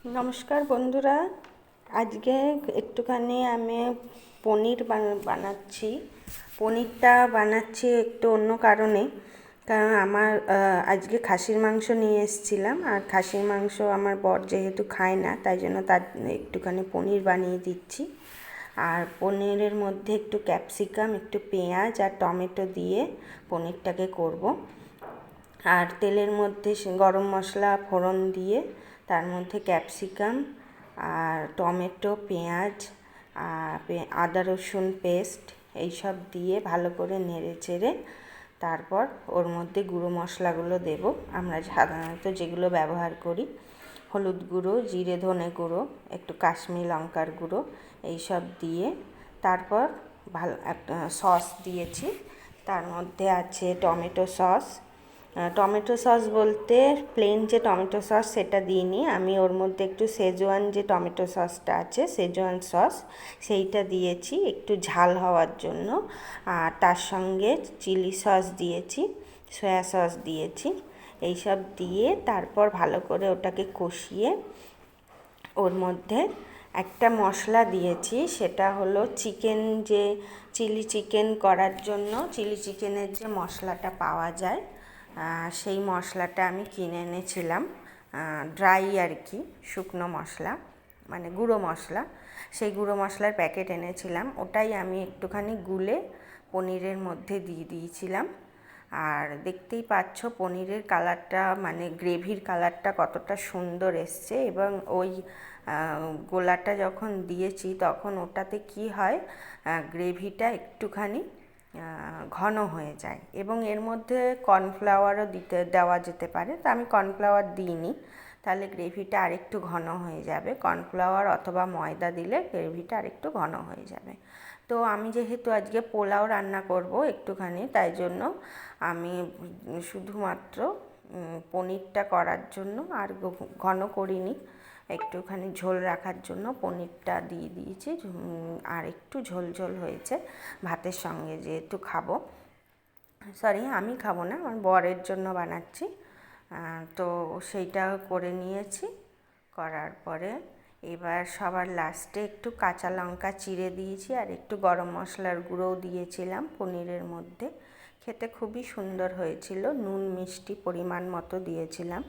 নমস্কার বন্ধুরা, আজকে একটুখানি আমি পনির বানাচ্ছি। পনিরটা বানাচ্ছি একটু অন্য কারণে, কারণ আমার আজকে খাসির মাংস নিয়ে এসেছিলাম, আর খাসির মাংস আমার বর যেহেতু খায় না, তাই জন্য তার একটুখানি পনির বানিয়ে দিচ্ছি। আর পনিরের মধ্যে একটু ক্যাপসিকাম, একটু পেঁয়াজ আর টমেটো দিয়ে পনিরটাকে করব। আর তেলের মধ্যে গরম মশলা ফোড়ন দিয়ে তার মধ্যে ক্যাপসিকাম আর টমেটো, পেঁয়াজ আর আদা রসুন পেস্ট এইসব দিয়ে ভালো করে নেড়ে চেড়ে তারপর ওর মধ্যে গুঁড়ো মশলাগুলো দেব। আমরা সাধারণত যেগুলো ব্যবহার করি, হলুদ গুঁড়ো, জিরে ধনে গুঁড়ো, একটু কাশ্মীরি লঙ্কার গুঁড়ো এইসব দিয়ে তারপর ভালো একটা সস দিয়েছি। তার মধ্যে আছে টমেটো সস। টমেটো সস বলতে প্লেন যে টমেটো সস সেটা দিইনি, আমি ওর মধ্যে একটু শেজওয়ান যে টমেটো সসটা আছে, শেজওয়ান সস সেইটা দিয়েছি একটু ঝাল হওয়ার জন্য। আর তার সঙ্গে চিলি সস দিয়েছি, সয়া সস দিয়েছি। এইসব দিয়ে তারপর ভালো করে ওটাকে কষিয়ে ওর মধ্যে একটা মশলা দিয়েছি, সেটা হলো চিকেন, যে চিলি চিকেন করার জন্য চিলি চিকেনের যে মশলাটা পাওয়া যায়, সেই মশলাটা আমি কিনে এনেছিলাম, ড্রাই আর কি, শুকনো মশলা মানে গুঁড়ো মশলা। সেই গুঁড়ো মশলার প্যাকেট এনেছিলাম, ওটাই আমি একটুখানি গুলে পনিরের মধ্যে দিয়ে দিয়েছিলাম। আর দেখতেই পাচ্ছ পনিরের কালারটা, মানে গ্রেভির কালারটা কতটা সুন্দর এসছে। এবং ওই গোলাটা যখন দিয়েছি তখন ওটাতে কি হয়, গ্রেভিটা একটুখানি ঘন হয়ে যায়। এবং এর মধ্যে কর্নফ্লাওয়ারও দেওয়া যেতে পারে, তো আমি কর্নফ্লাওয়ার দিইনি, তাহলে গ্রেভিটা আরেকটু ঘন হয়ে যাবে। কর্নফ্লাওয়ার অথবা ময়দা দিলে গ্রেভিটা আরেকটু ঘন হয়ে যাবে। তো আমি যেহেতু আজকে পোলাও রান্না করব একটুখানি, তাই জন্য আমি শুধুমাত্র পনিরটা করার জন্য আর ঘন করিনি, একটুখানি ঝোল রাখার জন্য পনিরটা দিয়ে দিয়েছি। আর একটু ঝোল ঝোল হয়েছে, ভাতের সঙ্গে যেহেতু খাবো, সরি আমি খাবো না, আমার বরের জন্য বানাচ্ছি। তো সেইটা করে নিয়েছি। করার পরে এবার সবার লাস্টে একটু কাঁচা লঙ্কা চিড়ে দিয়েছি, আর একটু গরম মশলার গুঁড়োও দিয়েছিলাম পনিরের মধ্যে। খেতে খুবই সুন্দর হয়েছিল, নুন মিষ্টি পরিমাণ মতো দিয়েছিলাম।